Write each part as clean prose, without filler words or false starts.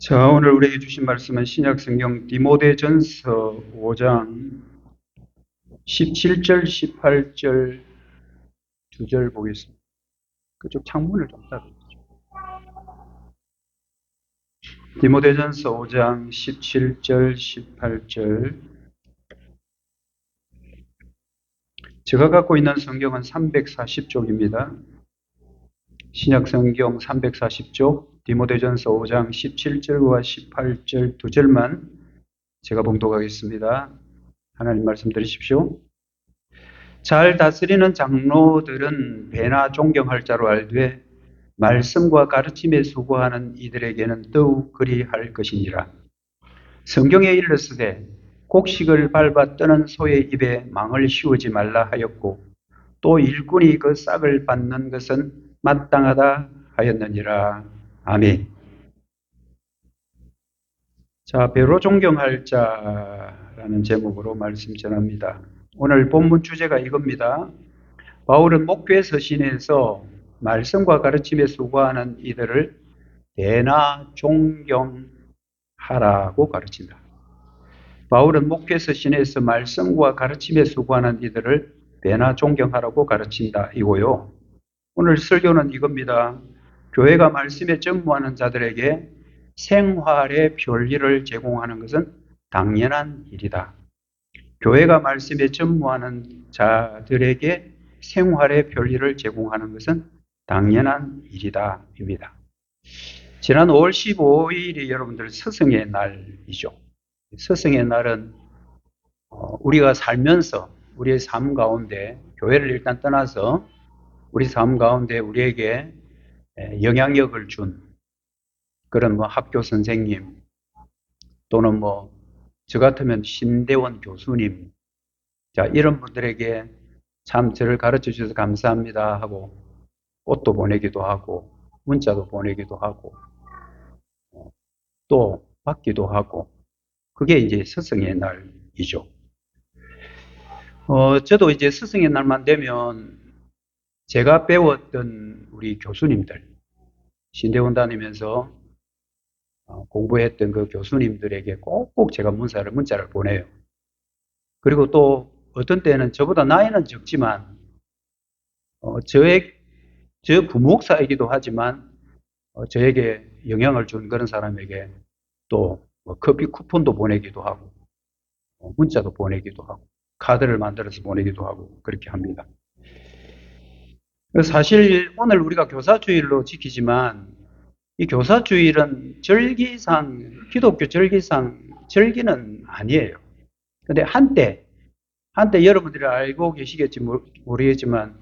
자, 오늘 우리에게 주신 말씀은 신약성경 디모데전서 5장 17절, 18절 두 절 보겠습니다. 그쪽 창문을 좀 닫아주죠. 디모데전서 5장 17절, 18절. 제가 갖고 있는 성경은 340쪽입니다. 신약성경 340쪽, 디모데전서 5장 17절과 18절 두 절만 제가 봉독하겠습니다. 하나님 말씀 들으십시오. 잘 다스리는 장로들은 배나 존경할 자로 알되 말씀과 가르침에 수고하는 이들에게는 더욱 그리할 것이니라. 성경에 일렀으되 곡식을 밟아 뜨는 소의 입에 망을 씌우지 말라 하였고 또 일꾼이 그 싹을 받는 것은 마땅하다 하였느니라. 아멘. 자, 배로 존경할 자라는 제목으로 말씀 전합니다. 오늘 본문 주제가 이겁니다. 바울은 목회 서신에서 말씀과 가르침에 수고하는 이들을 대나 존경하라고 가르친다. 바울은 목회 서신에서 말씀과 가르침에 수고하는 이들을 대나 존경하라고 가르친다 이고요. 오늘 설교는 이겁니다. 교회가 말씀에 전무하는 자들에게 생활의 편리를 제공하는 것은 당연한 일이다. 교회가 말씀에 전무하는 자들에게 생활의 편리를 제공하는 것은 당연한 일이다 입니다. 지난 5월 15일이 여러분들 스승의 날이죠. 스승의 날은 우리가 살면서 우리의 삶 가운데 교회를 일단 떠나서 우리 삶 가운데 우리에게 영향력을 준 그런 학교 선생님 또는 저 같으면 신대원 교수님, 자, 이런 분들에게 참 저를 가르쳐 주셔서 감사합니다 하고 꽃도 보내기도 하고 문자도 보내기도 하고 또 받기도 하고 그게 이제 스승의 날이죠. 저도 이제 스승의 날만 되면 제가 배웠던 우리 교수님들, 신대원 다니면서 공부했던 그 교수님들에게 꼭꼭 제가 문자를 보내요. 그리고 또 어떤 때는 저보다 나이는 적지만 저 부목사이기도 하지만 저에게 영향을 준 그런 사람에게 또 커피 쿠폰도 보내기도 하고 문자도 보내기도 하고 카드를 만들어서 보내기도 하고 그렇게 합니다. 사실 오늘 우리가 교사주일로 지키지만 이 교사주일은 절기상 기독교 절기상 절기는 아니에요. 근데 한때 여러분들이 알고 계시겠지 모르겠지만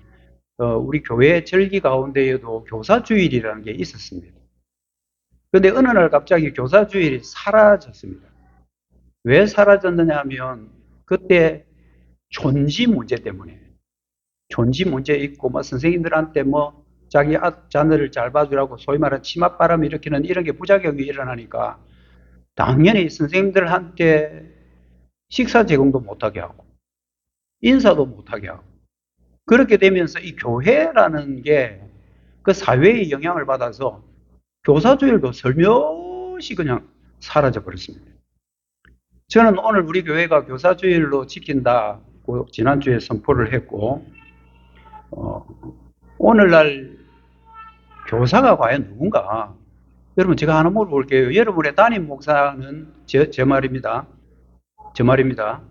우리 교회 절기 가운데에도 교사주일이라는 게 있었습니다. 그런데 어느 날 갑자기 교사주일이 사라졌습니다. 왜 사라졌느냐 하면 그때 존지 문제 때문에 존지 문제 있고 선생님들한테 자기 자녀를 잘 봐주라고 소위 말하는 치맛바람 일으키는 이런 게 부작용이 일어나니까 당연히 선생님들한테 식사 제공도 못하게 하고 인사도 못하게 하고 그렇게 되면서 이 교회라는 게 그 사회의 영향을 받아서 교사주일도 슬며시 그냥 사라져 버렸습니다. 저는 오늘 우리 교회가 교사주일로 지킨다고 지난주에 선포를 했고 오늘날 교사가 과연 누군가? 여러분 제가 하나 물어볼게요. 여러분의 담임 목사는 제 말입니다. 저 말입니다.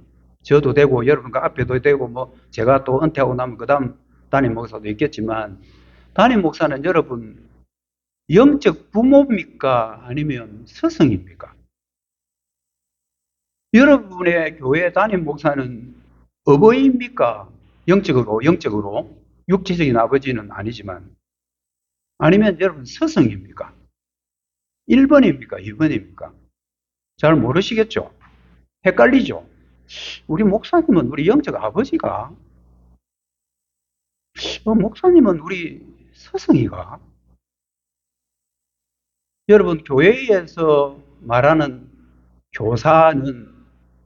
저도 되고 여러분과 앞에도 되고 제가 또 은퇴하고 나면 그 다음 담임 목사도 있겠지만 담임 목사는 여러분 영적 부모입니까? 아니면 스승입니까? 여러분의 교회 담임 목사는 어버이입니까? 영적으로 육체적인 아버지는 아니지만 아니면 여러분 스승입니까? 1번입니까? 2번입니까? 잘 모르시겠죠? 헷갈리죠? 우리 목사님은 우리 영적 아버지가 목사님은 우리 스승이가 여러분 교회에서 말하는 교사는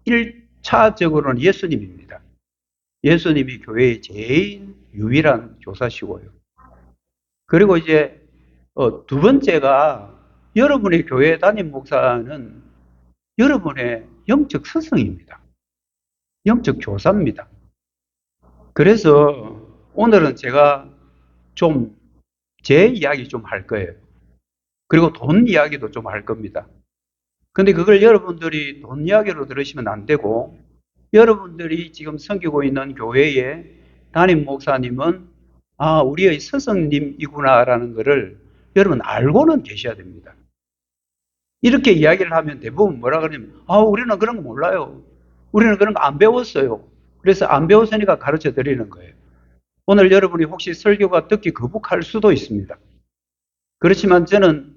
1차적으로는 예수님입니다. 예수님이 교회의 제일 유일한 교사시고요. 그리고 이제 두 번째가 여러분의 교회 담임 목사는 여러분의 영적 스승입니다. 영적 교사입니다. 그래서 오늘은 제가 좀 제 이야기 좀 할 거예요. 그리고 돈 이야기도 좀 할 겁니다. 근데 그걸 여러분들이 돈 이야기로 들으시면 안 되고, 여러분들이 지금 섬기고 있는 교회의 담임 목사님은 우리의 스승님이구나라는 것을 여러분 알고는 계셔야 됩니다. 이렇게 이야기를 하면 대부분 뭐라 그러냐면, 우리는 그런 거 몰라요. 우리는 그런 거 안 배웠어요. 그래서 안 배웠으니까 가르쳐 드리는 거예요. 오늘 여러분이 혹시 설교가 듣기 거북할 수도 있습니다. 그렇지만 저는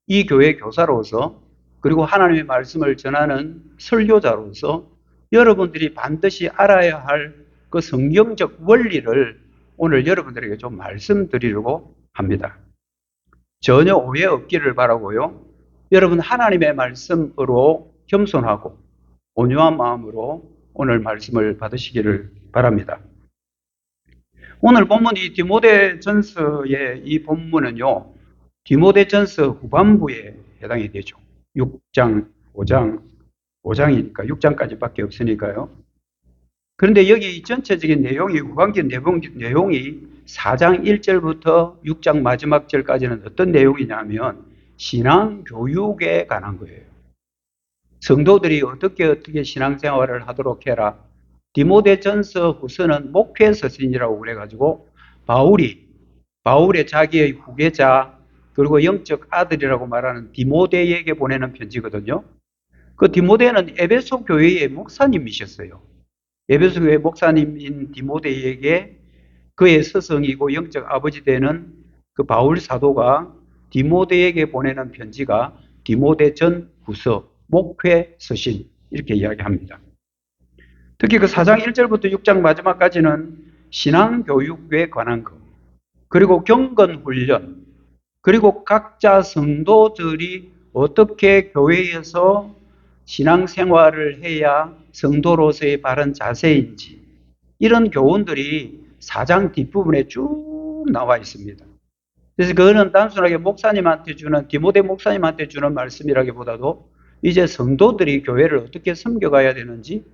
이 교회 교사로서, 그리고 하나님의 말씀을 전하는 설교자로서 여러분들이 반드시 알아야 할 그 성경적 원리를 오늘 여러분들에게 좀 말씀드리려고 합니다. 전혀 오해 없기를 바라고요. 여러분 하나님의 말씀으로 겸손하고 온유한 마음으로 오늘 말씀을 받으시기를 바랍니다. 오늘 본문 이 디모데전서의 이 본문은요, 디모데전서 후반부에 해당이 되죠. 6장, 5장이니까 6장까지밖에 없으니까요. 그런데 여기 전체적인 내용이, 후반기 내용이 4장 1절부터 6장 마지막 절까지는 어떤 내용이냐면 신앙교육에 관한 거예요. 성도들이 어떻게 신앙생활을 하도록 해라. 디모데전서 후서는 목회서신이라고 그래가지고 바울의 자기의 후계자, 그리고 영적 아들이라고 말하는 디모데에게 보내는 편지거든요. 그 디모데는 에베소 교회의 목사님이셨어요. 에베소 교회 목사님인 디모데에게 그의 스승이고 영적 아버지 되는 그 바울 사도가 디모데에게 보내는 편지가 디모데전 후서, 목회 서신 이렇게 이야기합니다. 특히 그 4장 1절부터 6장 마지막까지는 신앙교육에 관한 것, 그리고 경건훈련, 그리고 각자 성도들이 어떻게 교회에서 신앙생활을 해야 성도로서의 바른 자세인지, 이런 교훈들이 4장 뒷부분에 쭉 나와 있습니다. 그래서 그거는 단순하게 목사님한테 주는, 디모데 목사님한테 주는 말씀이라기보다도 이제 성도들이 교회를 어떻게 섬겨가야 되는지,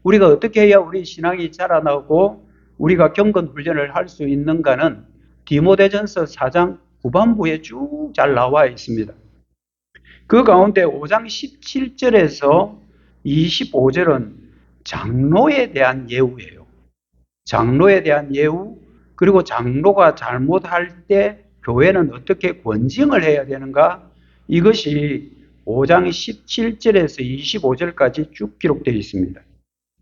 우리가 어떻게 해야 우리 신앙이 자라나고 우리가 경건훈련을 할 수 있는가는 디모데전서 4장 후반부에 쭉 잘 나와 있습니다. 그 가운데 5장 17절에서 25절은 장로에 대한 예우예요. 장로에 대한 예우, 그리고 장로가 잘못할 때 교회는 어떻게 권징을 해야 되는가, 이것이 5장 17절에서 25절까지 쭉 기록되어 있습니다.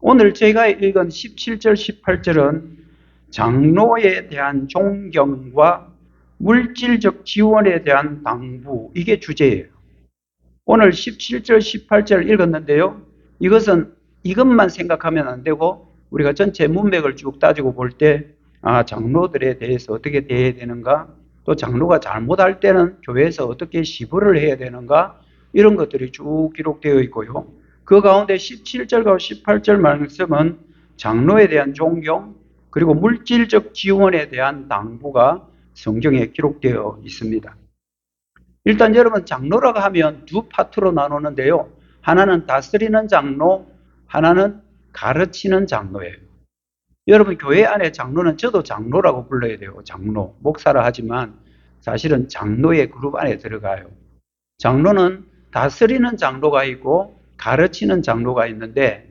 오늘 제가 읽은 17절, 18절은 장로에 대한 존경과 물질적 지원에 대한 당부, 이게 주제예요. 오늘 17절, 18절 읽었는데요. 이것만 생각하면 안 되고 우리가 전체 문맥을 쭉 따지고 볼 때 장로들에 대해서 어떻게 대해야 되는가, 또 장로가 잘못할 때는 교회에서 어떻게 시부를 해야 되는가, 이런 것들이 쭉 기록되어 있고요. 그 가운데 17절과 18절 말씀은 장로에 대한 존경, 그리고 물질적 지원에 대한 당부가 성경에 기록되어 있습니다. 일단 여러분, 장로라고 하면 두 파트로 나누는데요. 하나는 다스리는 장로, 하나는 가르치는 장로예요. 여러분, 교회 안에 장로는 저도 장로라고 불러야 돼요. 장로, 목사라 하지만 사실은 장로의 그룹 안에 들어가요. 장로는 다스리는 장로가 있고 가르치는 장로가 있는데,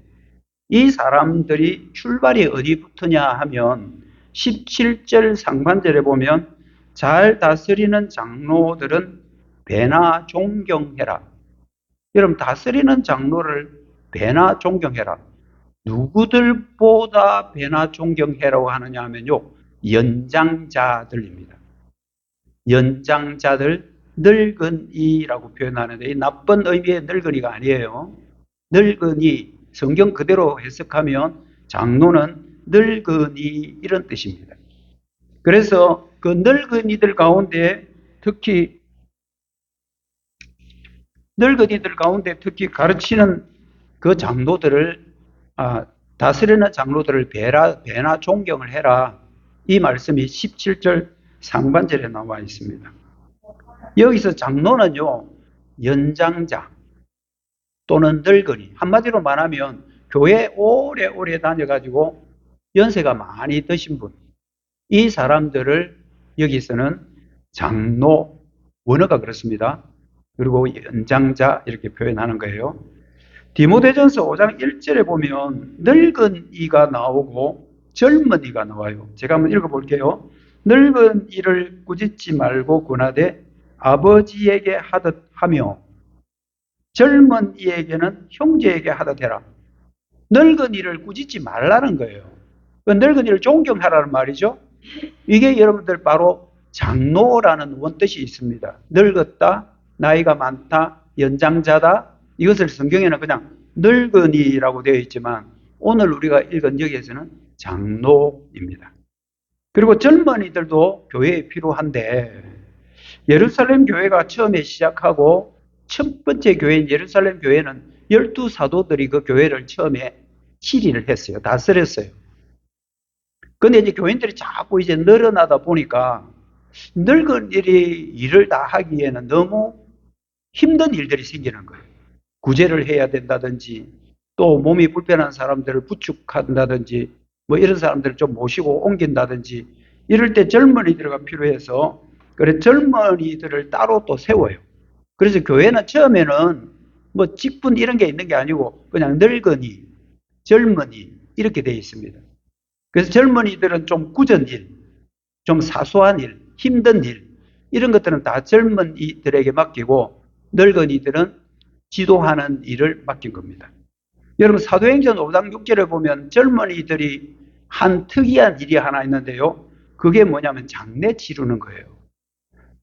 이 사람들이 출발이 어디부터냐 하면 17절 상반절에 보면 잘 다스리는 장로들은 배나 존경해라. 여러분, 다스리는 장로를 배나 존경해라. 누구들보다 배나 존경해라고 하느냐 하면요, 연장자들입니다. 연장자들, 늙은이라고 표현하는데 이 나쁜 의미의 늙은이가 아니에요. 늙은이, 성경 그대로 해석하면 장로는 늙은이, 이런 뜻입니다. 그래서 그 늙은이들 가운데 특히 가르치는 그 장로들을, 다스리는 장로들을 배나 존경을 해라. 이 말씀이 17절 상반절에 나와 있습니다. 여기서 장로는요, 연장자 또는 늙은이. 한마디로 말하면 교회 오래오래 다녀가지고 연세가 많이 드신 분. 이 사람들을 여기서는 장로, 원어가 그렇습니다. 그리고 연장자 이렇게 표현하는 거예요. 디모데전서 5장 1절에 보면 늙은 이가 나오고 젊은 이가 나와요. 제가 한번 읽어볼게요. 늙은 이를 꾸짖지 말고 권하되 아버지에게 하듯 하며 젊은 이에게는 형제에게 하듯 해라. 늙은 이를 꾸짖지 말라는 거예요. 늙은 이를 존경하라는 말이죠. 이게 여러분들 바로 장로라는 원뜻이 있습니다. 늙었다, 나이가 많다, 연장자다. 이것을 성경에는 그냥 늙은이라고 되어 있지만 오늘 우리가 읽은 여기에서는 장로입니다. 그리고 젊은이들도 교회에 필요한데 예루살렘 교회가 처음에 시작하고 첫 번째 교회인 예루살렘 교회는 12사도들이 그 교회를 처음에 치리를 했어요. 다스렸어요. 근데 이제 교인들이 자꾸 이제 늘어나다 보니까 늙은 일을 다 하기에는 너무 힘든 일들이 생기는 거예요. 구제를 해야 된다든지 또 몸이 불편한 사람들을 부축한다든지 뭐 이런 사람들을 좀 모시고 옮긴다든지 이럴 때 젊은이들가 필요해서 그래 젊은이들을 따로 또 세워요. 그래서 교회는 처음에는 뭐 직분 이런 게 있는 게 아니고 그냥 늙은이, 젊은이 이렇게 되어 있습니다. 그래서 젊은이들은 좀 굳은 일, 좀 사소한 일, 힘든 일 이런 것들은 다 젊은이들에게 맡기고 늙은이들은 지도하는 일을 맡긴 겁니다. 여러분 사도행전 5장 6절에 보면 젊은이들이 한 특이한 일이 하나 있는데요. 그게 뭐냐면 장례 치르는 거예요.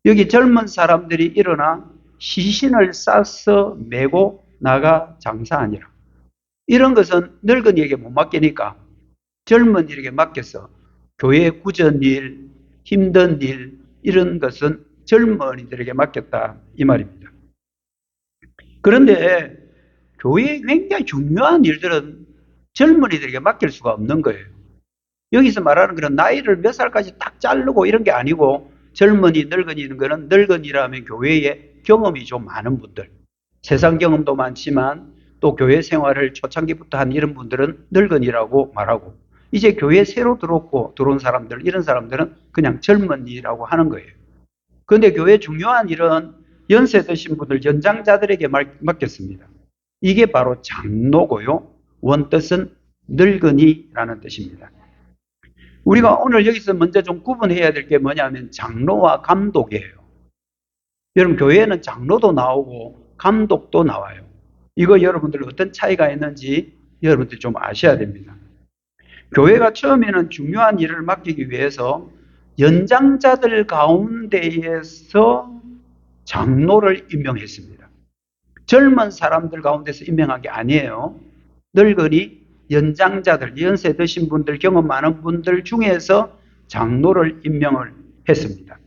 여기 젊은 사람들이 일어나 시신을 싸서 메고 나가 장사하니라. 이런 것은 늙은이에게 못 맡기니까 젊은이에게 맡겨서 교회의 굳은 일, 힘든 일 이런 것은 젊은이들에게 맡겼다 이 말입니다. 그런데 교회의 굉장히 중요한 일들은 젊은이들에게 맡길 수가 없는 거예요. 여기서 말하는 그런 나이를 몇 살까지 딱 자르고 이런 게 아니고 젊은이, 늙은이는 거는 늙은이라면 교회에 경험이 좀 많은 분들, 세상 경험도 많지만 또 교회 생활을 초창기부터 한 이런 분들은 늙은이라고 말하고 이제 교회에 새로 들어온 사람들, 이런 사람들은 그냥 젊은이라고 하는 거예요. 그런데 교회 중요한 일은 연세 드신 분들, 연장자들에게 맡겼습니다. 이게 바로 장로고요. 원뜻은 늙은이라는 뜻입니다. 우리가 오늘 여기서 먼저 좀 구분해야 될 게 뭐냐면 장로와 감독이에요. 여러분 교회에는 장로도 나오고 감독도 나와요. 이거 여러분들 어떤 차이가 있는지 여러분들 좀 아셔야 됩니다. 교회가 처음에는 중요한 일을 맡기기 위해서 연장자들 가운데에서 장로를 임명했습니다. 젊은 사람들 가운데서 임명한 게 아니에요. 늙은이 연장자들, 연세 드신 분들, 경험 많은 분들 중에서 장로를 임명을 했습니다.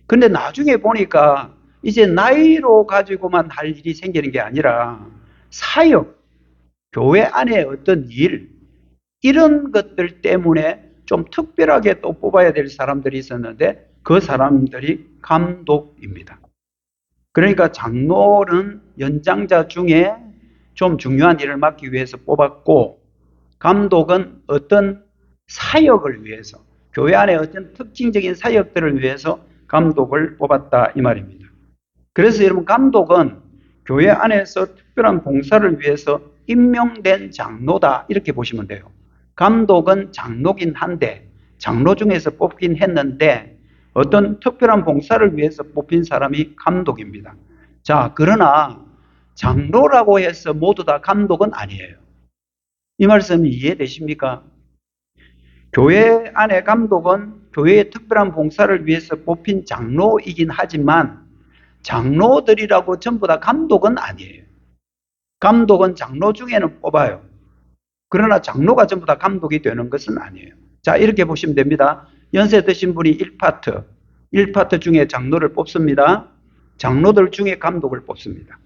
근데 나중에 보니까 이제 나이로 가지고만 할 일이 생기는 게 아니라 사역, 교회 안에 어떤 일, 이런 것들 때문에 좀 특별하게 또 뽑아야 될 사람들이 있었는데 그 사람들이 감독입니다. 그러니까 장로는 연장자 중에 좀 중요한 일을 맡기 위해서 뽑았고 감독은 어떤 사역을 위해서 교회 안에 어떤 특징적인 사역들을 위해서 감독을 뽑았다 이 말입니다. 그래서 여러분 감독은 교회 안에서 특별한 봉사를 위해서 임명된 장로다 이렇게 보시면 돼요. 감독은 장로긴 한데 장로 중에서 뽑긴 했는데 어떤 특별한 봉사를 위해서 뽑힌 사람이 감독입니다. 자, 그러나 장로라고 해서 모두 다 감독은 아니에요. 이 말씀이 이해되십니까? 교회 안에 감독은 교회의 특별한 봉사를 위해서 뽑힌 장로이긴 하지만 장로들이라고 전부 다 감독은 아니에요. 감독은 장로 중에는 뽑아요. 그러나 장로가 전부 다 감독이 되는 것은 아니에요. 자, 이렇게 보시면 됩니다. 연세 드신 분이 1파트 중에 장로를 뽑습니다. 장로들 중에 감독을 뽑습니다.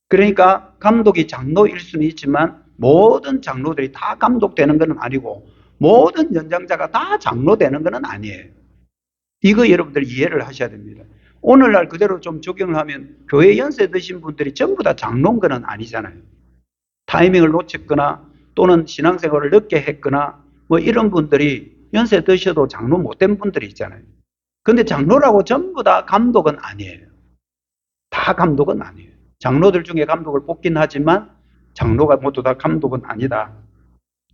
그러니까 감독이 장로일 수는 있지만 모든 장로들이 다 감독 되는 것은 아니고 모든 연장자가 다 장로 되는 것은 아니에요. 이거 여러분들 이해를 하셔야 됩니다. 오늘날 그대로 좀 적용을 하면 교회 연세 드신 분들이 전부 다 장로인 건 아니잖아요. 타이밍을 놓쳤거나 또는 신앙생활을 늦게 했거나 뭐 이런 분들이 연세 드셔도 장로 못된 분들이 있잖아요. 근데 장로라고 전부 다 감독은 아니에요. 다 감독은 아니에요. 장로들 중에 감독을 뽑긴 하지만 장로가 모두 다 감독은 아니다.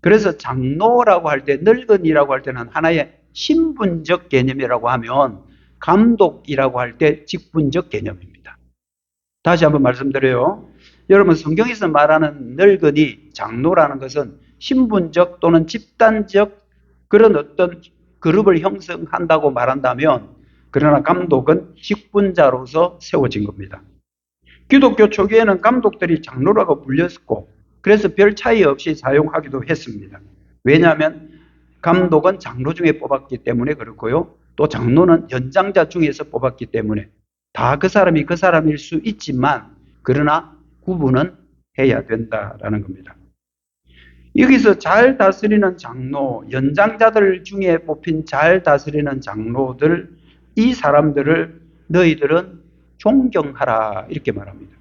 그래서 장로라고 할 때, 늙은이라고 할 때는 하나의 신분적 개념이라고 하면 감독이라고 할 때 직분적 개념입니다. 다시 한번 말씀드려요. 여러분, 성경에서 말하는 늙은이, 장로라는 것은 신분적 또는 집단적 그런 어떤 그룹을 형성한다고 말한다면, 그러나 감독은 직분자로서 세워진 겁니다. 기독교 초기에는 감독들이 장로라고 불렸고, 그래서 별 차이 없이 사용하기도 했습니다. 왜냐하면 감독은 장로 중에 뽑았기 때문에 그렇고요. 또 장로는 연장자 중에서 뽑았기 때문에 다 그 사람이 그 사람일 수 있지만, 그러나 구분은 해야 된다라는 겁니다. 여기서 잘 다스리는 장로, 연장자들 중에 뽑힌 잘 다스리는 장로들, 이 사람들을 너희들은 존경하라 이렇게 말합니다.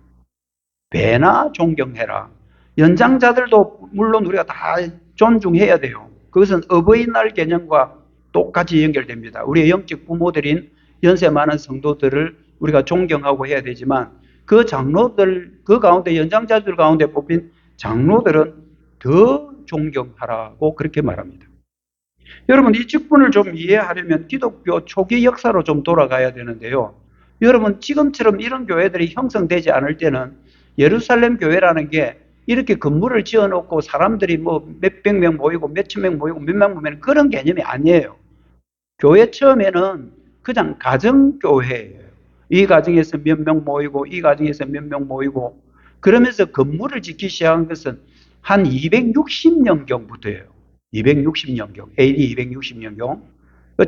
배나 존경해라. 연장자들도 물론 우리가 다 존중해야 돼요. 그것은 어버이날 개념과 똑같이 연결됩니다. 우리의 영적 부모들인 연세 많은 성도들을 우리가 존경하고 해야 되지만, 그 장로들, 그 가운데 연장자들 가운데 뽑힌 장로들은 더 존경하라고 그렇게 말합니다. 여러분, 이 직분을 좀 이해하려면 기독교 초기 역사로 좀 돌아가야 되는데요. 여러분, 지금처럼 이런 교회들이 형성되지 않을 때는 예루살렘 교회라는 게 이렇게 건물을 지어놓고 사람들이 뭐 몇백 명 모이고 몇천 명 모이고 몇만 모이는 그런 개념이 아니에요. 교회 처음에는 그냥 가정교회예요. 이 가정에서 몇 명 모이고 이 가정에서 몇 명 모이고, 그러면서 건물을 짓기 시작한 것은 한 260년경부터예요. 260년경, AD 260년경.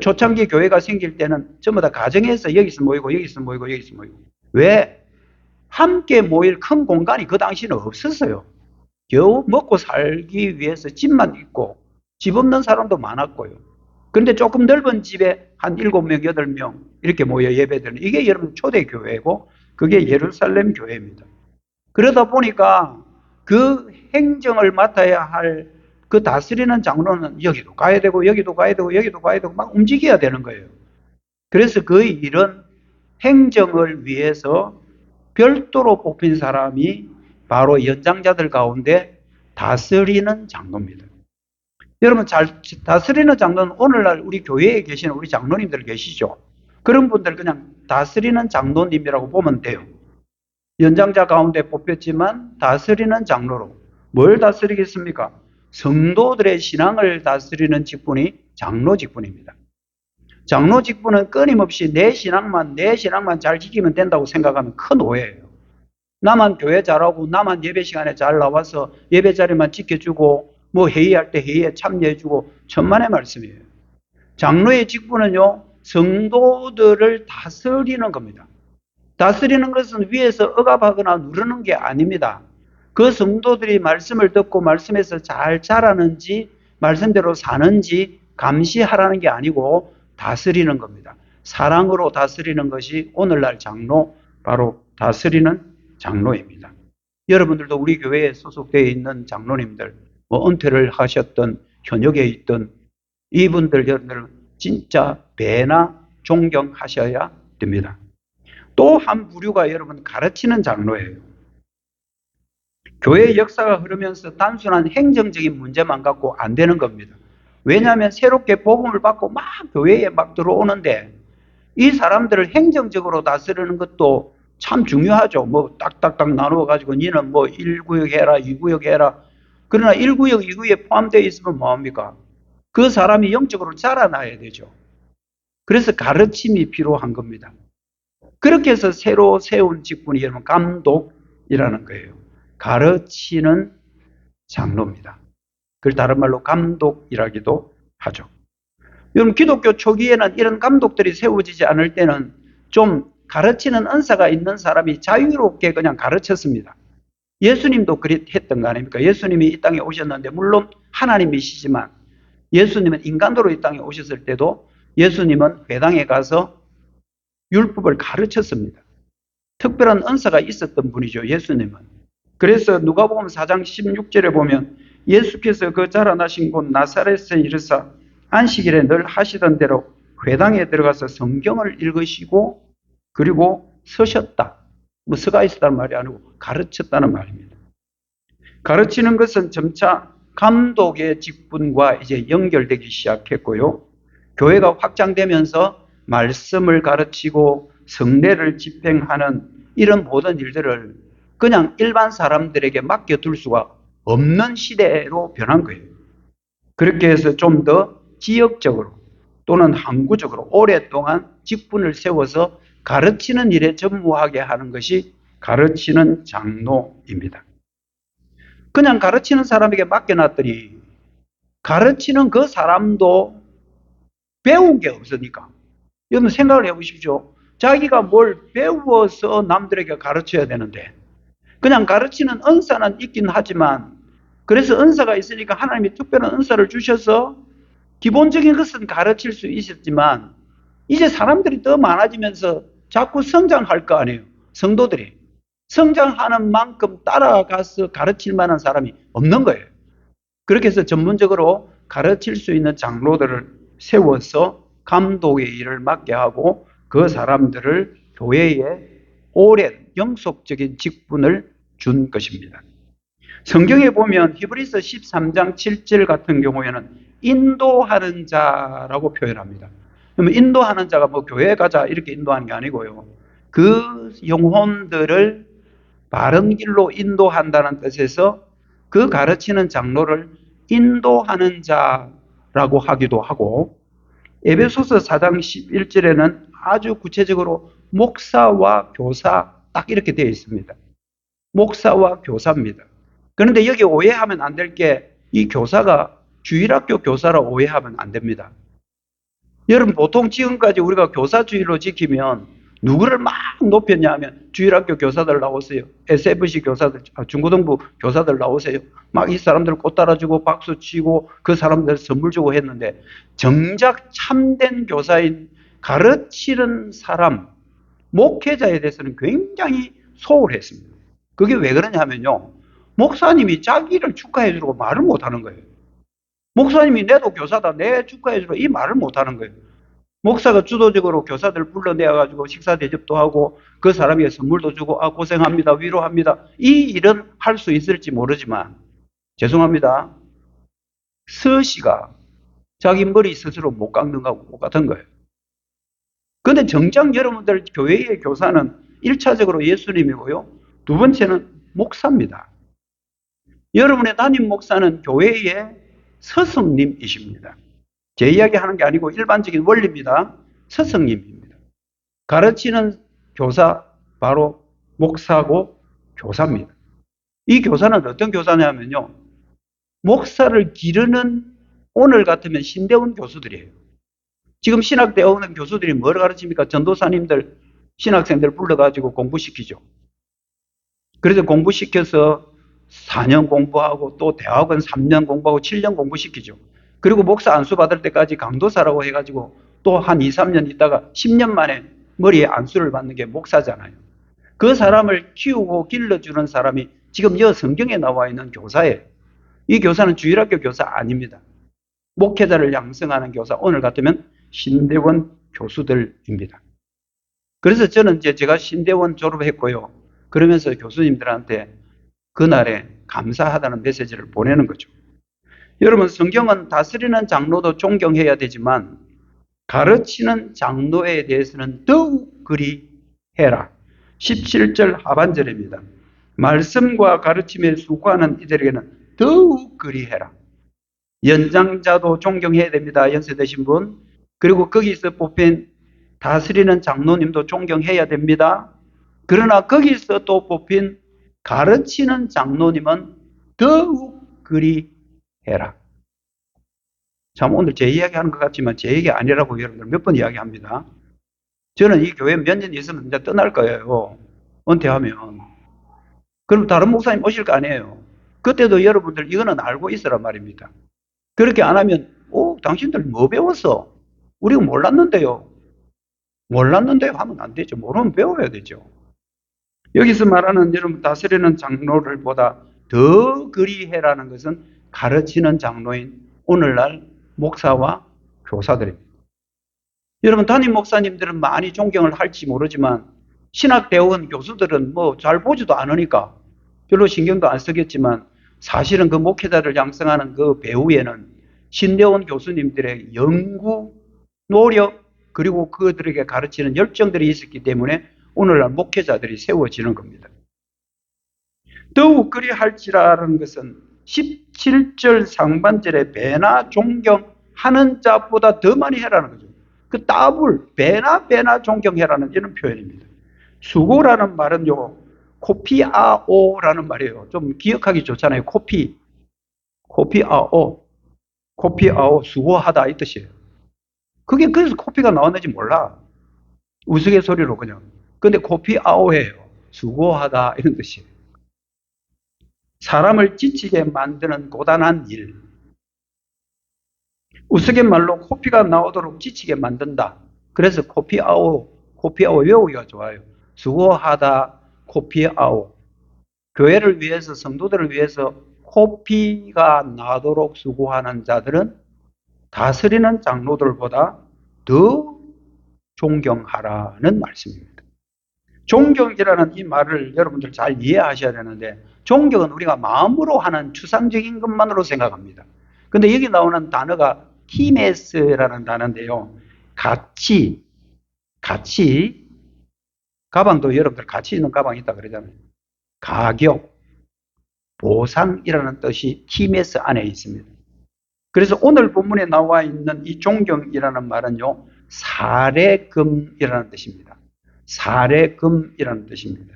초창기 교회가 생길 때는 전부 다 가정에서 여기서 모이고 여기서 모이고 여기서 모이고. 왜? 함께 모일 큰 공간이 그 당시는 없었어요. 겨우 먹고 살기 위해서 집만 있고 집 없는 사람도 많았고요. 그런데 조금 넓은 집에 한 7명, 8명 이렇게 모여 예배드리는, 이게 여러분 초대교회고 그게 예루살렘 교회입니다. 그러다 보니까 그 행정을 맡아야 할 그 다스리는 장로는 여기도 가야 되고 여기도 가야 되고 여기도 가야 되고 막 움직여야 되는 거예요. 그래서 그 일은 행정을 위해서 별도로 뽑힌 사람이 바로 연장자들 가운데 다스리는 장로입니다. 여러분, 잘 다스리는 장로는 오늘날 우리 교회에 계시는 우리 장로님들 계시죠? 그런 분들 그냥 다스리는 장로님이라고 보면 돼요. 연장자 가운데 뽑혔지만 다스리는 장로로. 뭘 다스리겠습니까? 성도들의 신앙을 다스리는 직분이 장로 직분입니다. 장로 직분은 끊임없이 내 신앙만 잘 지키면 된다고 생각하면 큰 오해예요. 나만 교회 잘하고 나만 예배 시간에 잘 나와서 예배 자리만 지켜주고 뭐 회의할 때 회의에 참여해주고, 천만의 말씀이에요. 장로의 직분은요, 성도들을 다스리는 겁니다. 다스리는 것은 위에서 억압하거나 누르는 게 아닙니다. 그 성도들이 말씀을 듣고 말씀에서 잘 자라는지 말씀대로 사는지 감시하라는 게 아니고 다스리는 겁니다. 사랑으로 다스리는 것이 오늘날 장로, 바로 다스리는 장로입니다. 여러분들도 우리 교회에 소속되어 있는 장로님들, 뭐 은퇴를 하셨던 현역에 있던 이분들 여러분들 진짜 배나 존경하셔야 됩니다. 또 한 부류가 여러분 가르치는 장로예요. 교회의 역사가 흐르면서 단순한 행정적인 문제만 갖고 안 되는 겁니다. 왜냐하면 새롭게 복음을 받고 막 교회에 막 들어오는데 이 사람들을 행정적으로 다스리는 것도 참 중요하죠. 뭐 딱딱딱 나누어 가지고 니는 뭐 1구역 해라 2구역 해라. 그러나 1구역 2구역에 포함되어 있으면 뭐합니까? 그 사람이 영적으로 자라나야 되죠. 그래서 가르침이 필요한 겁니다. 그렇게 해서 새로 세운 직분이 여러분 감독이라는 거예요. 가르치는 장로입니다. 그걸 다른 말로 감독이라기도 하죠. 여러분, 기독교 초기에는 이런 감독들이 세워지지 않을 때는 좀 가르치는 은사가 있는 사람이 자유롭게 그냥 가르쳤습니다. 예수님도 그랬던 거 아닙니까? 예수님이 이 땅에 오셨는데 물론 하나님이시지만 예수님은 인간으로 이 땅에 오셨을 때도 예수님은 회당에 가서 율법을 가르쳤습니다. 특별한 은사가 있었던 분이죠, 예수님은. 그래서 누가복음 4장 16절에 보면 예수께서 그 자라나신 곳 나사렛에 이르사 안식일에 늘 하시던 대로 회당에 들어가서 성경을 읽으시고 그리고 서셨다. 뭐 서가 있었다는 말이 아니고 가르쳤다는 말입니다. 가르치는 것은 점차 감독의 직분과 이제 연결되기 시작했고요. 교회가 확장되면서 말씀을 가르치고 성례를 집행하는 이런 모든 일들을 그냥 일반 사람들에게 맡겨둘 수가 없는 시대로 변한 거예요. 그렇게 해서 좀 더 지역적으로 또는 항구적으로 오랫동안 직분을 세워서 가르치는 일에 전무하게 하는 것이 가르치는 장로입니다. 그냥 가르치는 사람에게 맡겨놨더니 가르치는 그 사람도 배운 게 없으니까. 여러분 생각을 해보십시오. 자기가 뭘 배워서 남들에게 가르쳐야 되는데 그냥 가르치는 은사는 있긴 하지만 그래서 은사가 있으니까 하나님이 특별한 은사를 주셔서 기본적인 것은 가르칠 수 있었지만 이제 사람들이 더 많아지면서 자꾸 성장할 거 아니에요. 성도들이. 성장하는 만큼 따라가서 가르칠 만한 사람이 없는 거예요. 그렇게 해서 전문적으로 가르칠 수 있는 장로들을 세워서 감독의 일을 맡게 하고 그 사람들을 교회에 오랜 영속적인 직분을 준 것입니다. 성경에 보면 히브리서 13장 7절 같은 경우에는 인도하는 자라고 표현합니다. 그러면 인도하는 자가 뭐 교회 가자 이렇게 인도하는 게 아니고요. 그 영혼들을 바른 길로 인도한다는 뜻에서 그 가르치는 장로를 인도하는 자라고 하기도 하고 에베소서 4장 11절에는 아주 구체적으로 목사와 교사 딱 이렇게 되어 있습니다. 목사와 교사입니다. 그런데 여기 오해하면 안 될 게 이 교사가 주일학교 교사라 오해하면 안 됩니다. 여러분 보통 지금까지 우리가 교사주의로 지키면 누구를 막 높였냐 하면 주일학교 교사들 나오세요. SFC 교사들, 중고등부 교사들 나오세요. 막 이 사람들 꽃 따라주고 박수 치고 그 사람들 선물 주고 했는데 정작 참된 교사인 가르치는 사람, 목회자에 대해서는 굉장히 소홀했습니다. 그게 왜 그러냐면요. 목사님이 자기를 축하해주고 말을 못하는 거예요. 목사님이 내도 교사다, 내 축하해주라 이 말을 못하는 거예요. 목사가 주도적으로 교사들 불러내가지고 식사 대접도 하고 그 사람에게 선물도 주고 고생합니다, 위로합니다. 이 일은 할 수 있을지 모르지만 죄송합니다. 서씨가 자기 머리 스스로 못 깎는 거하고 똑같은 거예요. 그런데 정작 여러분들 교회의 교사는 1차적으로 예수님이고요. 두 번째는 목사입니다. 여러분의 담임 목사는 교회의 스승님이십니다. 제 이야기 하는 게 아니고 일반적인 원리입니다. 스승님입니다. 가르치는 교사, 바로 목사고 교사입니다. 이 교사는 어떤 교사냐면요. 목사를 기르는 오늘 같으면 신대원 교수들이에요. 지금 신학대에 오는 교수들이 뭘 가르칩니까? 전도사님들, 신학생들 불러가지고 공부시키죠. 그래서 공부시켜서 4년 공부하고 또 대학원 3년 공부하고 7년 공부시키죠. 그리고 목사 안수 받을 때까지 강도사라고 해가지고 또 한 2, 3년 있다가 10년 만에 머리에 안수를 받는 게 목사잖아요. 그 사람을 키우고 길러주는 사람이 지금 여 성경에 나와 있는 교사예요. 이 교사는 주일학교 교사 아닙니다. 목회자를 양성하는 교사, 오늘 같으면 신대원 교수들입니다. 그래서 저는 이제 제가 신대원 졸업했고요. 그러면서 교수님들한테 그날에 감사하다는 메시지를 보내는 거죠. 여러분 성경은 다스리는 장로도 존경해야 되지만 가르치는 장로에 대해서는 더욱 그리 해라. 17절 하반절입니다. 말씀과 가르침에 수고하는 이들에게는 더욱 그리 해라. 연장자도 존경해야 됩니다. 연세 드신 분. 그리고 거기서 뽑힌 다스리는 장로님도 존경해야 됩니다. 그러나 거기서 또 뽑힌 가르치는 장로님은 더욱 그리 해라. 참 오늘 제 이야기하는 것 같지만 제 얘기 아니라고 여러분들 몇 번 이야기합니다. 저는 이 교회 몇 년 있으면 이제 떠날 거예요. 은퇴하면. 그럼 다른 목사님 오실 거 아니에요. 그때도 여러분들 이거는 알고 있으란 말입니다. 그렇게 안 하면 당신들 뭐 배웠어? 우리가 몰랐는데요. 몰랐는데 하면 안 되죠. 모르면 배워야 되죠. 여기서 말하는 여러분 다스리는 장로를 보다 더 그리해라는 것은 가르치는 장로인 오늘날 목사와 교사들입니다. 여러분 담임 목사님들은 많이 존경을 할지 모르지만 신학대원 교수들은 뭐 잘 보지도 않으니까 별로 신경도 안 쓰겠지만 사실은 그 목회자를 양성하는 그 배후에는 신대원 교수님들의 연구, 노력, 그리고 그들에게 가르치는 열정들이 있었기 때문에 오늘날 목회자들이 세워지는 겁니다. 더욱 그리할지라는 것은 17절 상반절에 배나 존경하는 자보다 더 많이 해라는 거죠. 그 따블, 배나 존경해라는 이런 표현입니다. 수고라는 말은요, 코피아오라는 말이에요. 좀 기억하기 좋잖아요. 코피아오, 수고하다 이 뜻이에요. 그게 그래서 코피가 나왔는지 몰라. 우스갯소리로 그냥. 근데 코피아오예요. 수고하다 이런 뜻이에요. 사람을 지치게 만드는 고단한 일. 우스갯말로 코피가 나오도록 지치게 만든다. 그래서 코피아오 외우기가 좋아요. 수고하다, 코피아오. 교회를 위해서, 성도들을 위해서 코피가 나도록 수고하는 자들은 다스리는 장로들보다 더 존경하라는 말씀입니다. 존경이라는 이 말을 여러분들 잘 이해하셔야 되는데, 존경은 우리가 마음으로 하는 추상적인 것만으로 생각합니다. 근데 여기 나오는 단어가 티메스라는 단어인데요. 가치, 가방도 여러분들 가치 있는 가방 있다 그러잖아요. 가격, 보상이라는 뜻이 티메스 안에 있습니다. 그래서 오늘 본문에 나와 있는 이 존경이라는 말은요, 사례금이라는 뜻입니다. 사례금이라는 뜻입니다.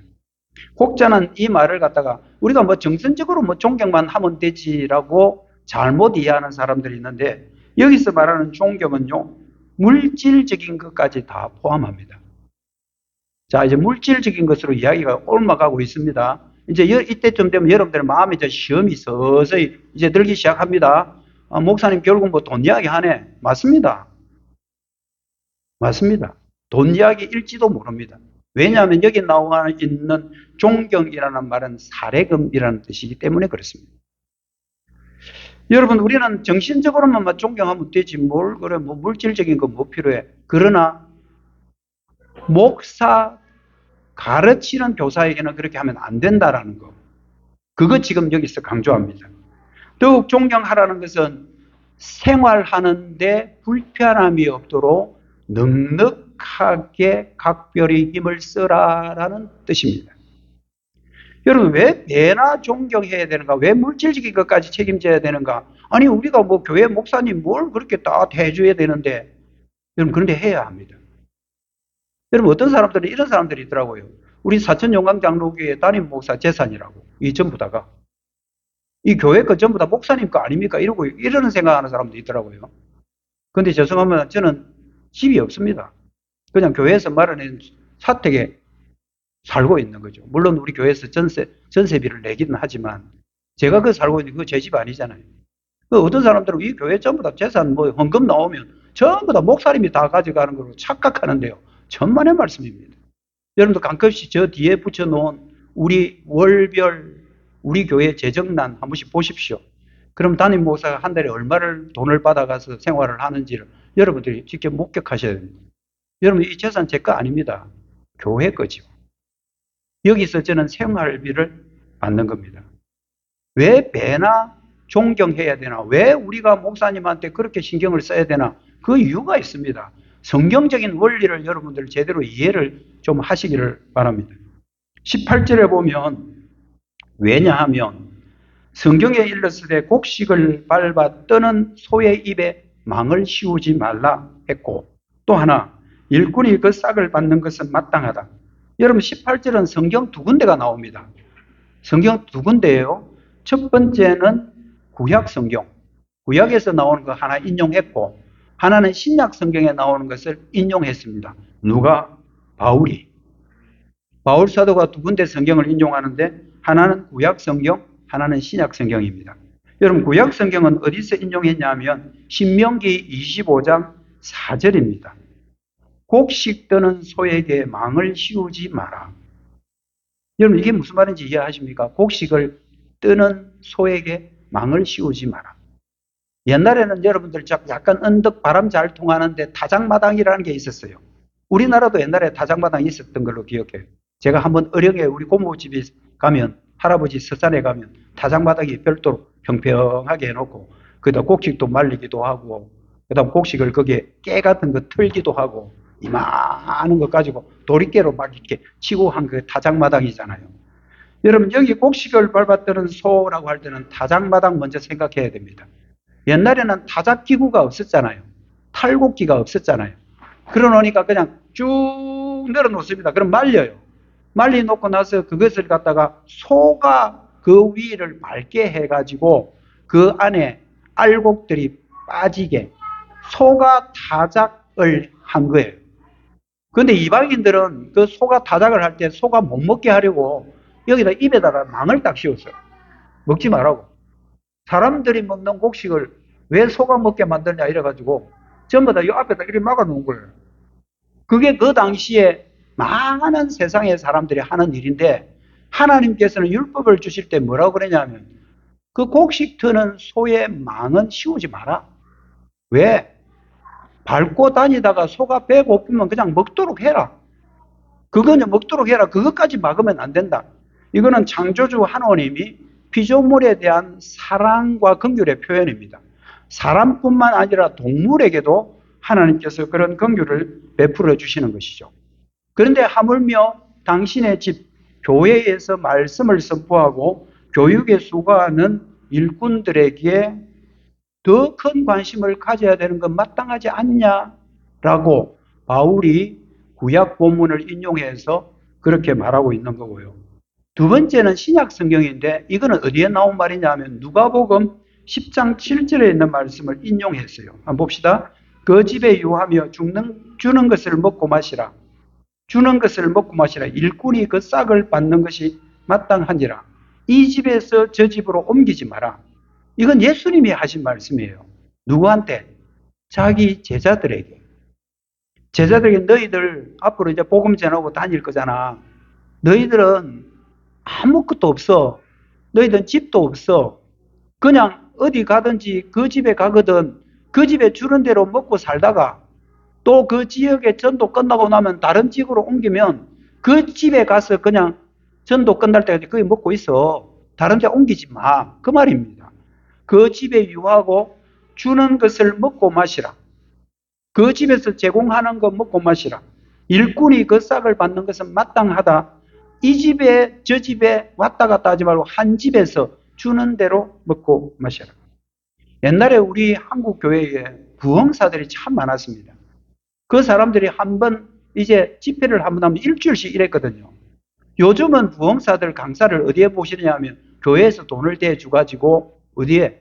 혹자는 이 말을 갖다가 우리가 뭐 정신적으로 뭐 존경만 하면 되지라고 잘못 이해하는 사람들이 있는데, 여기서 말하는 존경은요, 물질적인 것까지 다 포함합니다. 자, 이제 물질적인 것으로 이야기가 옮아가고 있습니다. 이제 이때쯤 되면 여러분들 마음에 이제 시험이 서서히 이제 들기 시작합니다. 아, 목사님 결국 뭐 돈 이야기 하네. 맞습니다. 맞습니다. 돈 이야기일지도 모릅니다. 왜냐하면 여기 나와 있는 존경이라는 말은 사례금이라는 뜻이기 때문에 그렇습니다. 여러분, 우리는 정신적으로만 존경하면 되지 뭘 그래 뭐 물질적인 거 뭐 필요해. 그러나 목사 가르치는 교사에게는 그렇게 하면 안 된다라는 거. 그거 지금 여기서 강조합니다. 더욱 존경하라는 것은 생활하는데 불편함이 없도록 넉넉하게 각별히 힘을 써라라는 뜻입니다. 여러분, 왜 배나 존경해야 되는가? 왜 물질적인 것까지 책임져야 되는가? 아니, 우리가 뭐 교회 목사님 뭘 그렇게 다 해줘야 되는데, 여러분, 그런데 해야 합니다. 여러분, 어떤 사람들은 이런 사람들이 있더라고요. 우리 사천용광장로교회 담임 목사 재산이라고. 이 전부 다가. 이 교회 거 전부 다 목사님 거 아닙니까? 이러는 생각하는 사람도 있더라고요. 근데 죄송하면 저는 집이 없습니다. 그냥 교회에서 마련한 사택에 살고 있는 거죠. 물론 우리 교회에서 전세비를 내기는 하지만 제가 그 살고 있는 그 제 집 아니잖아요. 그 어떤 사람들은 이 교회 전부 다 재산 뭐 헌금 나오면 전부 다 목사님이 다 가져가는 걸로 착각하는데요. 천만의 말씀입니다. 여러분도 가끔씩 저 뒤에 붙여놓은 우리 월별 우리 교회 재정난 한 번씩 보십시오. 그럼 담임 목사가 한 달에 얼마를 돈을 받아가서 생활을 하는지를 여러분들이 직접 목격하셔야 됩니다. 여러분, 이 재산 제 거 아닙니다. 교회 거죠. 여기서 저는 생활비를 받는 겁니다. 왜 배나 존경해야 되나? 왜 우리가 목사님한테 그렇게 신경을 써야 되나? 그 이유가 있습니다. 성경적인 원리를 여러분들 제대로 이해를 좀 하시기를 바랍니다. 18절에 보면 왜냐하면 성경에 일렀으되 곡식을 밟아 떠는 소의 입에 망을 씌우지 말라 했고, 또 하나 일꾼이 그 싹을 받는 것은 마땅하다. 여러분, 18절은 성경 두 군데가 나옵니다. 성경 두 군데예요. 첫 번째는 구약 성경, 구약에서 나오는 거 하나 인용했고, 하나는 신약 성경에 나오는 것을 인용했습니다. 누가? 바울이. 바울 사도가 두 군데 성경을 인용하는데 하나는 구약 성경, 하나는 신약 성경입니다. 여러분, 구약 성경은 어디서 인용했냐면 신명기 25장 4절입니다. 곡식 뜨는 소에게 망을 씌우지 마라. 여러분 이게 무슨 말인지 이해하십니까? 곡식을 뜨는 소에게 망을 씌우지 마라. 옛날에는 여러분들 약간 언덕 바람 잘 통하는데 타작마당이라는 게 있었어요. 우리나라도 옛날에 타작마당이 있었던 걸로 기억해요. 제가 한번 어령에 우리 고모집에 가면 할아버지 서산에 가면 타작마당이 별도로 평평하게 해놓고 그다음 곡식도 말리기도 하고 그다음 곡식을 거기에 깨 같은 거 털기도 하고 이만한 거 가지고 도리깨로 막 이렇게 치고 한 그 타작마당이잖아요. 여러분 여기 곡식을 밟았다는 소라고 할 때는 타작마당 먼저 생각해야 됩니다. 옛날에는 타작기구가 없었잖아요. 탈곡기가 없었잖아요. 그러놓으니까 그냥 쭉 내려놓습니다. 그럼 말려요. 말려놓고 나서 그것을 갖다가 소가 그 위를 맑게 해가지고 그 안에 알곡들이 빠지게 소가 타작을 한 거예요. 그런데 이방인들은 그 소가 타작을 할 때 소가 못 먹게 하려고 여기다 입에다가 망을 딱 씌웠어요. 먹지 말라고. 사람들이 먹는 곡식을 왜 소가 먹게 만드냐 이래가지고 전부 다 이 앞에다 이렇게 막아놓은 거예요. 그게 그 당시에 많은 세상의 사람들이 하는 일인데 하나님께서는 율법을 주실 때 뭐라고 그러냐면 그 곡식 트는 소의 망은 씌우지 마라. 왜? 밟고 다니다가 소가 배고프면 그냥 먹도록 해라. 그거는 먹도록 해라. 그것까지 막으면 안 된다. 이거는 창조주 하나님이 피조물에 대한 사랑과 긍휼의 표현입니다. 사람뿐만 아니라 동물에게도 하나님께서 그런 긍휼을 베풀어 주시는 것이죠. 그런데 하물며 당신의 집 교회에서 말씀을 선포하고 교육에 수고하는 일꾼들에게 더 큰 관심을 가져야 되는 건 마땅하지 않냐라고 바울이 구약 본문을 인용해서 그렇게 말하고 있는 거고요. 두 번째는 신약 성경인데 이거는 어디에 나온 말이냐 하면 누가복음 10장 7절에 있는 말씀을 인용했어요. 한번 봅시다. 그 집에 유하며 주는 것을 먹고 마시라. 주는 것을 먹고 마시라. 일꾼이 그 싹을 받는 것이 마땅한지라. 이 집에서 저 집으로 옮기지 마라. 이건 예수님이 하신 말씀이에요. 누구한테? 자기 제자들에게. 제자들에게 너희들 앞으로 이제 복음 전하고 다닐 거잖아. 너희들은 아무것도 없어. 너희들은 집도 없어. 그냥 어디 가든지 그 집에 가거든 그 집에 주는 대로 먹고 살다가 또 그 지역의 전도 끝나고 나면 다른 지역으로 옮기면 그 집에 가서 그냥 전도 끝날 때까지 거기 먹고 있어. 다른 데 옮기지 마. 그 말입니다. 그 집에 유하고 주는 것을 먹고 마시라. 그 집에서 제공하는 것 먹고 마시라. 일꾼이 그 싹을 받는 것은 마땅하다. 이 집에 저 집에 왔다 갔다 하지 말고 한 집에서 주는 대로 먹고 마시라. 옛날에 우리 한국 교회에 부흥사들이 참 많았습니다. 그 사람들이 한번 이제 집회를 한번 하면 일주일씩 일했거든요. 요즘은 부흥사들 강사를 어디에 보시느냐 하면 교회에서 돈을 대주가지고 어디에?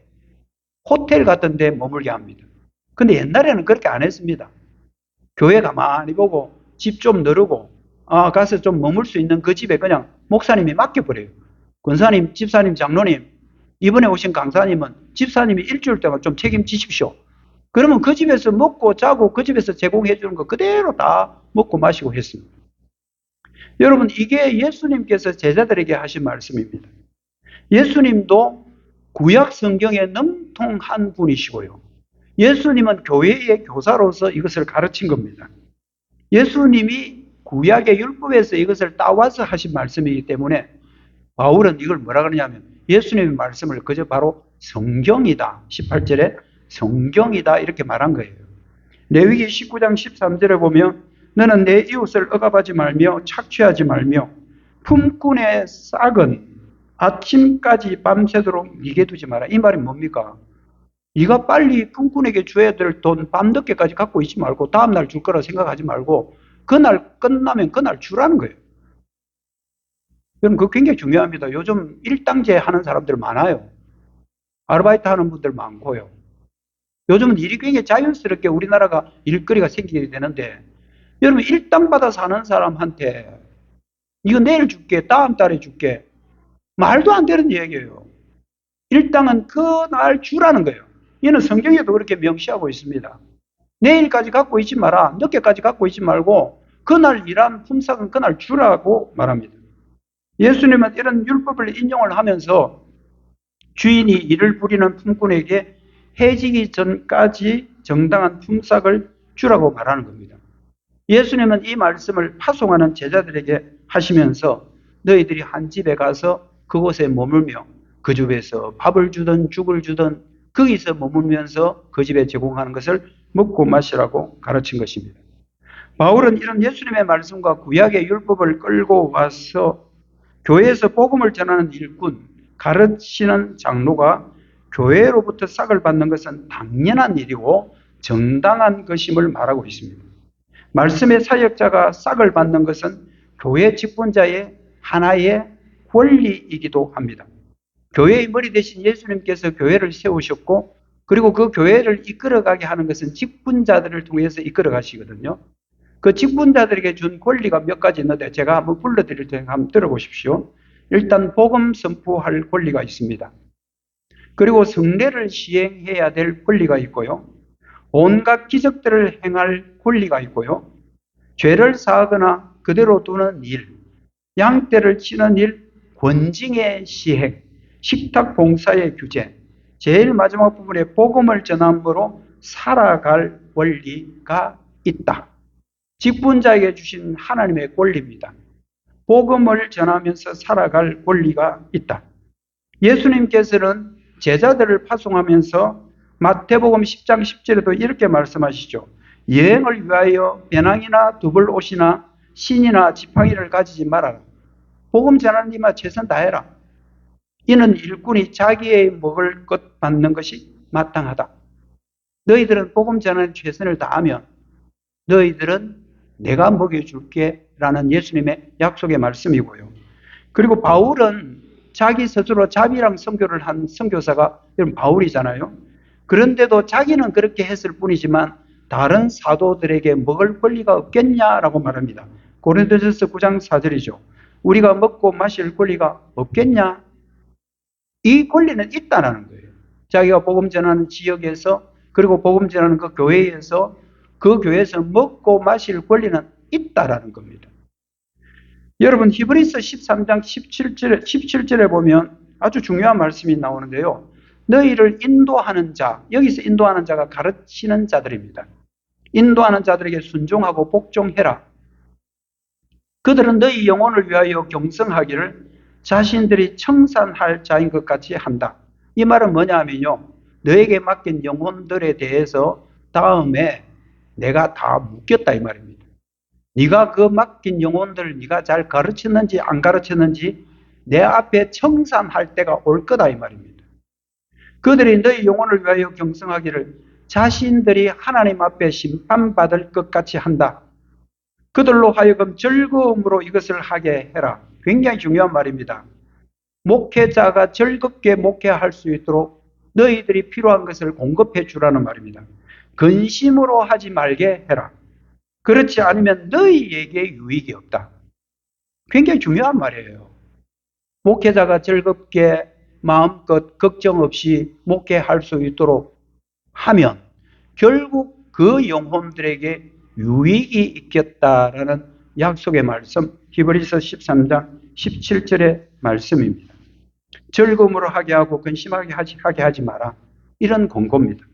호텔 같은 데 머물게 합니다. 근데 옛날에는 그렇게 안 했습니다. 교회 가만히 보고 집 좀 너르고 가서 좀 머물 수 있는 그 집에 그냥 목사님이 맡겨버려요. 권사님, 집사님, 장로님, 이번에 오신 강사님은 집사님이 일주일 동안 좀 책임지십시오. 그러면 그 집에서 먹고 자고 그 집에서 제공해 주는 거 그대로 다 먹고 마시고 했습니다. 여러분 이게 예수님께서 제자들에게 하신 말씀입니다. 예수님도 구약 성경에 능통한 분이시고요. 예수님은 교회의 교사로서 이것을 가르친 겁니다. 예수님이 구약의 율법에서 이것을 따와서 하신 말씀이기 때문에 바울은 이걸 뭐라 그러냐면 예수님의 말씀을 그저 바로 성경이다. 18절에 성경이다 이렇게 말한 거예요. 레위기 19장 13절에 보면 너는 내 이웃을 억압하지 말며 착취하지 말며 품꾼의 싹은 아침까지 밤새도록 네게 두지 마라. 이 말이 뭡니까? 네가 빨리 품꾼에게 줘야 될 돈 밤늦게까지 갖고 있지 말고 다음날 줄 거라 생각하지 말고 그날 끝나면 그날 주라는 거예요. 여러분 그거 굉장히 중요합니다. 요즘 일당제 하는 사람들 많아요. 아르바이트 하는 분들 많고요. 요즘은 일이 굉장히 자연스럽게 우리나라가 일거리가 생기게 되는데 여러분 일당 받아 사는 사람한테 이거 내일 줄게 다음 달에 줄게 말도 안 되는 얘기예요. 일당은 그날 주라는 거예요. 이는 성경에도 그렇게 명시하고 있습니다. 내일까지 갖고 있지 마라. 늦게까지 갖고 있지 말고 그날 일한 품삯은 그날 주라고 말합니다. 예수님은 이런 율법을 인용을 하면서 주인이 일을 부리는 품꾼에게 해지기 전까지 정당한 품삯을 주라고 말하는 겁니다. 예수님은 이 말씀을 파송하는 제자들에게 하시면서 너희들이 한 집에 가서 그곳에 머물며 그 집에서 밥을 주든 죽을 주든 거기서 머물면서 그 집에 제공하는 것을 먹고 마시라고 가르친 것입니다. 바울은 이런 예수님의 말씀과 구약의 율법을 끌고 와서 교회에서 복음을 전하는 일꾼, 가르치는 장로가 교회로부터 싹을 받는 것은 당연한 일이고 정당한 것임을 말하고 있습니다. 말씀의 사역자가 싹을 받는 것은 교회 직분자의 하나의 권리이기도 합니다. 교회의 머리 대신 예수님께서 교회를 세우셨고 그리고 그 교회를 이끌어가게 하는 것은 직분자들을 통해서 이끌어가시거든요. 그 직분자들에게 준 권리가 몇 가지 있는데 제가 한번 불러드릴 테니까 한번 들어보십시오. 일단 복음 선포할 권리가 있습니다. 그리고 성례를 시행해야 될 권리가 있고요. 온갖 기적들을 행할 권리가 있고요. 죄를 사하거나 그대로 두는 일, 양떼를 치는 일, 권징의 시행, 식탁 봉사의 규제, 제일 마지막 부분에 복음을 전함으로 살아갈 권리가 있다. 직분자에게 주신 하나님의 권리입니다. 복음을 전하면서 살아갈 권리가 있다. 예수님께서는 제자들을 파송하면서 마태복음 10장 10절에도 이렇게 말씀하시죠. 여행을 위하여 배낭이나 두벌 옷이나 신이나 지팡이를 가지지 말아라. 복음 전하는 이마 최선 다해라. 이는 일꾼이 자기의 먹을 것 받는 것이 마땅하다. 너희들은 복음 전하는 최선을 다하면 너희들은 내가 먹여줄게 라는 예수님의 약속의 말씀이고요. 그리고 바울은 자기 스스로 자비랑 선교를 한 선교사가 여러분 바울이잖아요. 그런데도 자기는 그렇게 했을 뿐이지만 다른 사도들에게 먹을 권리가 없겠냐라고 말합니다. 고린도전서 9장 4절이죠. 우리가 먹고 마실 권리가 없겠냐? 이 권리는 있다는 거예요. 자기가 복음 전하는 지역에서 그리고 복음 전하는 그 교회에서 그 교회에서 먹고 마실 권리는 있다라는 겁니다. 여러분 히브리서 13장 17절에 보면 아주 중요한 말씀이 나오는데요. 너희를 인도하는 자, 여기서 인도하는 자가 가르치는 자들입니다. 인도하는 자들에게 순종하고 복종해라. 그들은 너희 영혼을 위하여 경성하기를 자신들이 청산할 자인 것 같이 한다. 이 말은 뭐냐 하면요. 너에게 맡긴 영혼들에 대해서 다음에 내가 다 묻겠다 이 말입니다. 네가 그 맡긴 영혼들을 네가 잘 가르쳤는지 안 가르쳤는지 내 앞에 청산할 때가 올 거다 이 말입니다. 그들이 너희 영혼을 위하여 경성하기를 자신들이 하나님 앞에 심판받을 것 같이 한다. 그들로 하여금 즐거움으로 이것을 하게 해라. 굉장히 중요한 말입니다. 목회자가 즐겁게 목회할 수 있도록 너희들이 필요한 것을 공급해 주라는 말입니다. 근심으로 하지 말게 해라. 그렇지 않으면 너희에게 유익이 없다. 굉장히 중요한 말이에요. 목회자가 즐겁게 마음껏 걱정 없이 목회할 수 있도록 하면 결국 그 영혼들에게 유익이 있겠다라는 약속의 말씀, 히브리서 13장 17절의 말씀입니다. 즐거움으로 하게 하고 근심하게 하지 마라. 이런 권고입니다.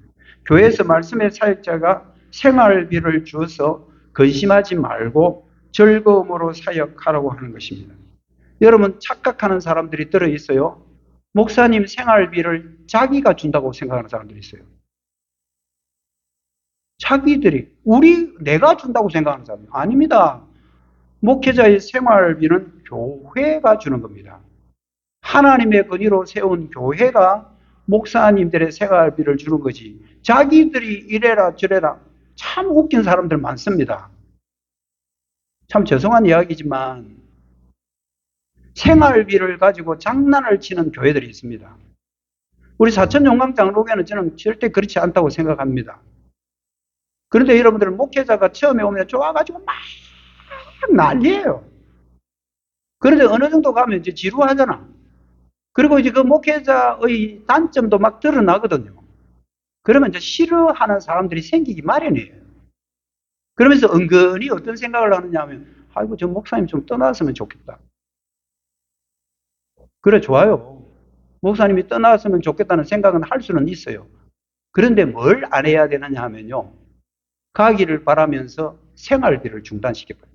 교회에서 말씀의 사역자가 생활비를 주어서 근심하지 말고 즐거움으로 사역하라고 하는 것입니다. 여러분 착각하는 사람들이 들어있어요. 목사님 생활비를 자기가 준다고 생각하는 사람들이 있어요. 자기들이 내가 준다고 생각하는 사람이 아닙니다. 목회자의 생활비는 교회가 주는 겁니다. 하나님의 권위로 세운 교회가 목사님들의 생활비를 주는 거지. 자기들이 이래라 저래라 참 웃긴 사람들 많습니다. 참 죄송한 이야기지만 생활비를 가지고 장난을 치는 교회들이 있습니다. 우리 사천용광장로교회는 저는 절대 그렇지 않다고 생각합니다. 그런데 여러분들 목회자가 처음에 오면 좋아가지고 막 난리예요. 그런데 어느 정도 가면 이제 지루하잖아. 그리고 이제 그 목회자의 단점도 막 드러나거든요. 그러면 이제 싫어하는 사람들이 생기기 마련이에요. 그러면서 은근히 어떤 생각을 하느냐 하면, 아이고, 저 목사님 좀 떠났으면 좋겠다. 그래, 좋아요. 목사님이 떠났으면 좋겠다는 생각은 할 수는 있어요. 그런데 뭘 안 해야 되느냐 하면요. 가기를 바라면서 생활비를 중단시켜버려요.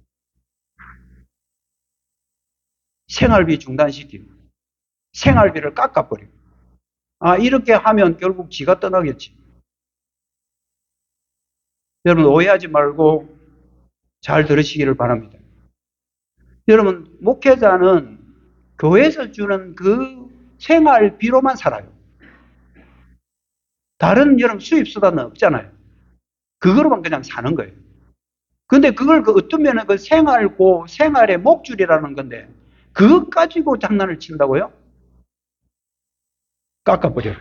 생활비 중단시키고, 생활비를 깎아버려요. 아, 이렇게 하면 결국 지가 떠나겠지. 여러분, 오해하지 말고 잘 들으시기를 바랍니다. 여러분, 목회자는 교회에서 주는 그 생활비로만 살아요. 다른 여러분 수입수단은 없잖아요. 그거로만 그냥 사는 거예요. 근데 그걸 그 어떤 면은 그 생활고 생활의 목줄이라는 건데, 그것 가지고 장난을 친다고요? 깎아버려요.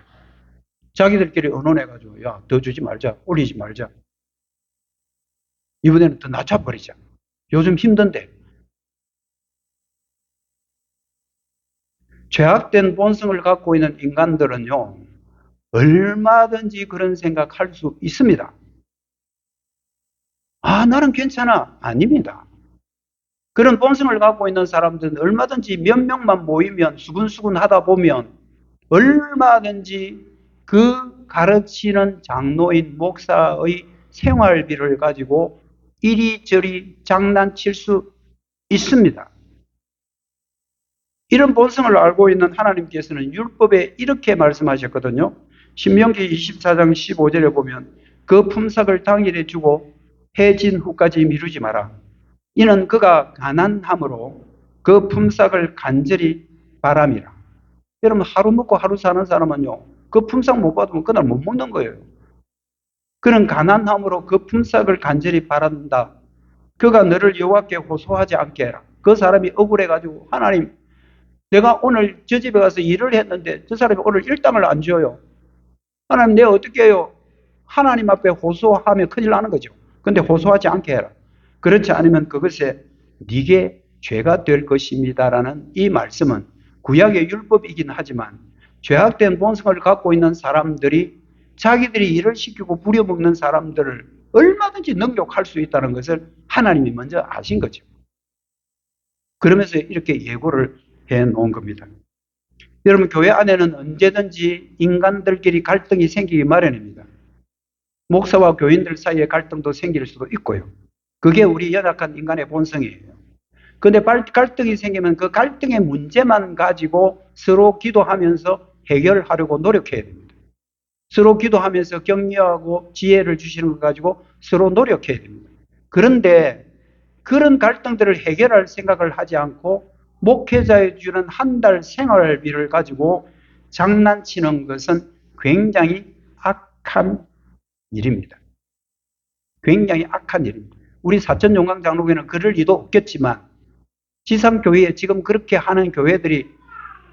자기들끼리 의논해가지고, 야, 더 주지 말자, 올리지 말자. 이번에는 더 낮춰버리자. 요즘 힘든데. 죄악된 본성을 갖고 있는 인간들은요, 얼마든지 그런 생각할 수 있습니다. 아, 나는 괜찮아. 아닙니다. 그런 본성을 갖고 있는 사람들은 얼마든지 몇 명만 모이면 수군수군 하다 보면 얼마든지 그 가르치는 장로인 목사의 생활비를 가지고 이리저리 장난칠 수 있습니다. 이런 본성을 알고 있는 하나님께서는 율법에 이렇게 말씀하셨거든요. 신명기 24장 15절에 보면 그 품삯을 당일에 주고 해진 후까지 미루지 마라. 이는 그가 가난함으로 그 품삯을 간절히 바람이라. 여러분, 하루 먹고 하루 사는 사람은요, 그 품삯 못 받으면 그날 못 먹는 거예요. 그는 가난함으로 그 품삯을 간절히 바란다. 그가 너를 여호와께 호소하지 않게 해라. 그 사람이 억울해가지고, 하나님, 내가 오늘 저 집에 가서 일을 했는데 저 사람이 오늘 일당을 안 줘요. 하나님, 내가 어떻게 해요? 하나님 앞에 호소하면 큰일 나는 거죠. 근데 호소하지 않게 해라. 그렇지 않으면 그것에 네게 죄가 될 것입니다라는 이 말씀은 구약의 율법이긴 하지만 죄악된 본성을 갖고 있는 사람들이 자기들이 일을 시키고 부려먹는 사람들을 얼마든지 능욕할 수 있다는 것을 하나님이 먼저 아신 거죠. 그러면서 이렇게 예고를 해 놓은 겁니다. 여러분, 교회 안에는 언제든지 인간들끼리 갈등이 생기기 마련입니다. 목사와 교인들 사이에 갈등도 생길 수도 있고요. 그게 우리 연약한 인간의 본성이에요. 그런데 갈등이 생기면 그 갈등의 문제만 가지고 서로 기도하면서 해결하려고 노력해야 됩니다. 서로 기도하면서 격려하고 지혜를 주시는 것 가지고 서로 노력해야 됩니다. 그런데 그런 갈등들을 해결할 생각을 하지 않고 목회자에 주는 한 달 생활비를 가지고 장난치는 것은 굉장히 악한 일입니다. 굉장히 악한 일입니다. 우리 사천용광장로교회는 그럴 리도 없겠지만 지상교회에 지금 그렇게 하는 교회들이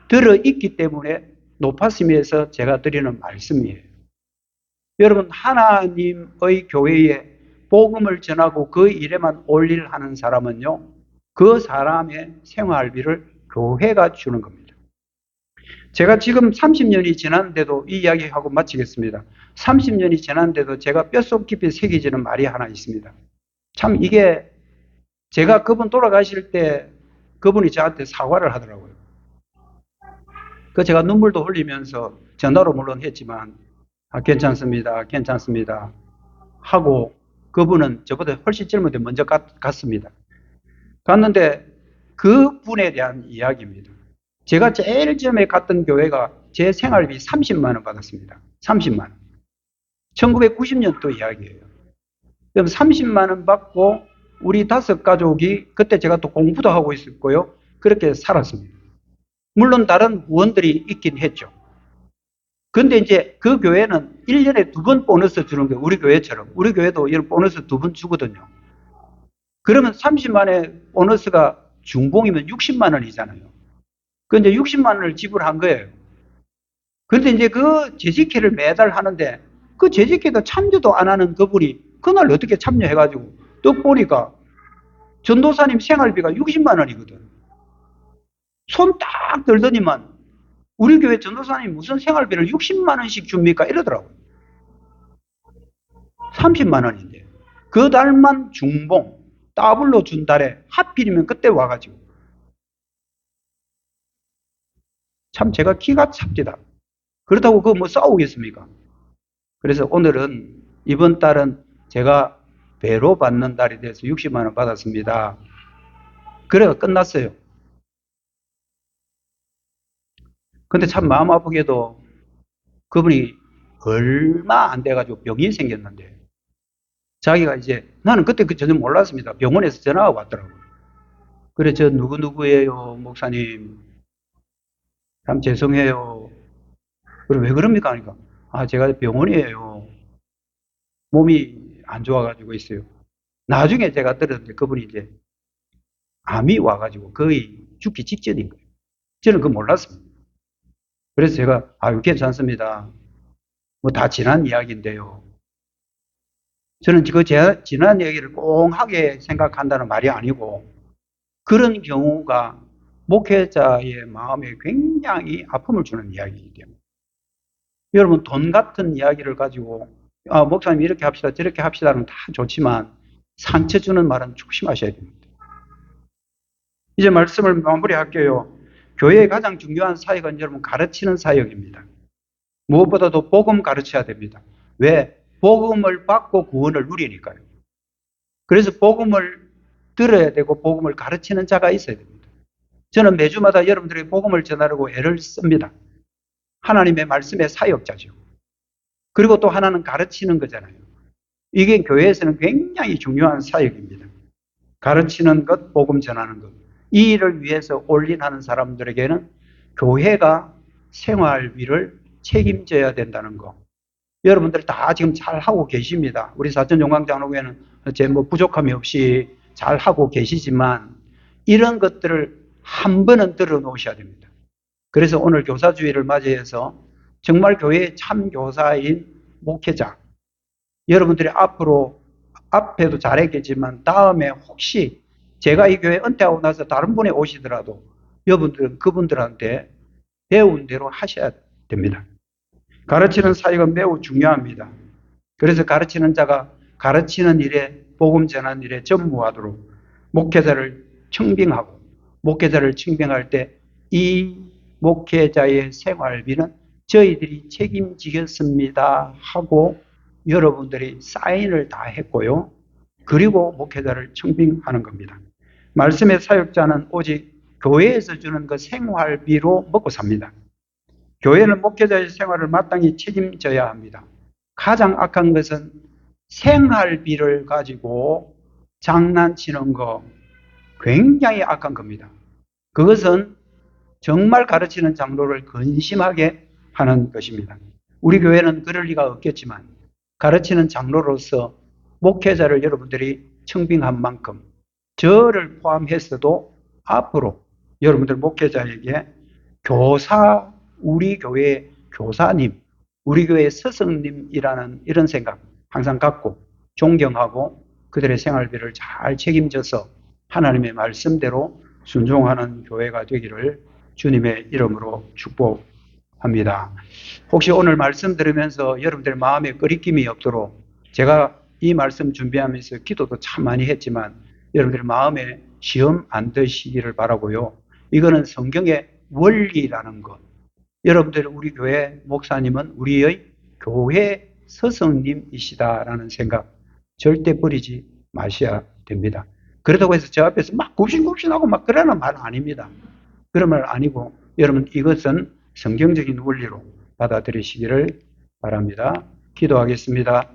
들어있기 때문에 높았음에서 제가 드리는 말씀이에요. 여러분, 하나님의 교회에 복음을 전하고 그 일에만 올일하는 사람은요, 그 사람의 생활비를 교회가 주는 겁니다. 제가 지금 30년이 지났는데도 이 이야기하고 마치겠습니다. 30년이 지났는데도 제가 뼛속 깊이 새겨지는 말이 하나 있습니다. 참 이게 제가 그분 돌아가실 때 그분이 저한테 사과를 하더라고요. 그 제가 눈물도 흘리면서 전화로 물론 했지만 괜찮습니다. 괜찮습니다. 하고 그분은 저보다 훨씬 젊은데 먼저 갔습니다. 갔는데 그분에 대한 이야기입니다. 제가 제일 처음에 갔던 교회가 제 생활비 30만 원 받았습니다. 30만 원. 1990년도 이야기예요. 그럼 30만 원 받고 우리 5가족이 그때 제가 또 공부도 하고 있었고요. 그렇게 살았습니다. 물론 다른 후원들이 있긴 했죠. 근데 이제 그 교회는 1년에 2번 보너스 주는 거예요. 우리 교회처럼. 우리 교회도 이런 보너스 2번 주거든요. 그러면 30만의 보너스가 중봉이면 60만 원이잖아요. 그런데 60만 원을 지불한 거예요. 그런데 이제 그 재직회를 매달 하는데 그 재직회도 참여도 안 하는 그분이 그날 어떻게 참여해가지고 떡 보니까 전도사님 생활비가 60만 원이거든. 손 딱 들더니만 우리 교회 전도사님 무슨 생활비를 60만 원씩 줍니까? 이러더라고요. 30만 원인데 그 달만 중봉 더블로 준 달에 하필이면 그때 와가지고 참 제가 기가 찹니다. 그렇다고 그 뭐 싸우겠습니까? 그래서 오늘은 이번 달은 제가 배로 받는 달이 돼서 60만 원 받았습니다. 그래가 끝났어요. 근데 참 마음 아프게도 그분이 얼마 안 돼가지고 병이 생겼는데 자기가 이제 나는 그때 그 전혀 몰랐습니다. 병원에서 전화가 왔더라고요. 그래 저 누구누구예요 목사님 참 죄송해요. 그래 왜 그럽니까 하니까 아 제가 병원이에요. 몸이 안 좋아가지고 있어요. 나중에 제가 들었는데 그분이 이제 암이 와가지고 거의 죽기 직전인 거예요. 저는 그거 몰랐습니다. 그래서 제가 아유 괜찮습니다. 뭐 다 지난 이야기인데요. 저는 그 지난 얘기를 꽁하게 생각한다는 말이 아니고 그런 경우가 목회자의 마음에 굉장히 아픔을 주는 이야기이기 때문에 여러분 돈 같은 이야기를 가지고 아, 목사님 이렇게 합시다 저렇게 합시다는 다 좋지만 상처 주는 말은 조심하셔야 됩니다. 이제 말씀을 마무리할게요. 교회의 가장 중요한 사역은 여러분 가르치는 사역입니다. 무엇보다도 복음 가르쳐야 됩니다. 왜? 복음을 받고 구원을 누리니까요. 그래서 복음을 들어야 되고 복음을 가르치는 자가 있어야 됩니다. 저는 매주마다 여러분들에게 복음을 전하려고 애를 씁니다. 하나님의 말씀의 사역자죠. 그리고 또 하나는 가르치는 거잖아요. 이게 교회에서는 굉장히 중요한 사역입니다. 가르치는 것, 복음 전하는 것. 이 일을 위해서 올인하는 사람들에게는 교회가 생활비를 책임져야 된다는 거. 여러분들 다 지금 잘 하고 계십니다. 우리 사천종강장로교회는 제 뭐 부족함이 없이 잘 하고 계시지만 이런 것들을 한 번은 들어 놓으셔야 됩니다. 그래서 오늘 교사주의를 맞이해서 정말 교회의 참 교사인 목회자, 여러분들이 앞에도 잘했겠지만 다음에 혹시 제가 이 교회 은퇴하고 나서 다른 분이 오시더라도 여러분들은 그분들한테 배운 대로 하셔야 됩니다. 가르치는 사역은 매우 중요합니다. 그래서 가르치는 자가 가르치는 일에 복음 전하는 일에 전무하도록 목회자를 청빙하고 목회자를 청빙할 때 이 목회자의 생활비는 저희들이 책임지겠습니다 하고 여러분들이 사인을 다 했고요. 그리고 목회자를 청빙하는 겁니다. 말씀의 사역자는 오직 교회에서 주는 그 생활비로 먹고 삽니다. 교회는 목회자의 생활을 마땅히 책임져야 합니다. 가장 악한 것은 생활비를 가지고 장난치는 거 굉장히 악한 겁니다. 그것은 정말 가르치는 장로를 근심하게 하는 것입니다. 우리 교회는 그럴 리가 없겠지만 가르치는 장로로서 목회자를 여러분들이 청빙한 만큼 저를 포함해서도 앞으로 여러분들 목회자에게 교사, 우리 교회 교사님, 우리 교회 스승님이라는 이런 생각 항상 갖고 존경하고 그들의 생활비를 잘 책임져서 하나님의 말씀대로 순종하는 교회가 되기를 주님의 이름으로 축복합니다. 혹시 오늘 말씀 들으면서 여러분들의 마음에 끄리낌이 없도록 제가 이 말씀 준비하면서 기도도 참 많이 했지만 여러분들의 마음에 시험 안 드시기를 바라고요. 이거는 성경의 원리라는 것. 여러분들 우리 교회 목사님은 우리의 교회 스승님이시다라는 생각 절대 버리지 마셔야 됩니다. 그렇다고 해서 저 앞에서 막 굽신굽신하고 막 그러는 말 아닙니다. 그런 말 아니고 여러분 이것은 성경적인 원리로 받아들이시기를 바랍니다. 기도하겠습니다.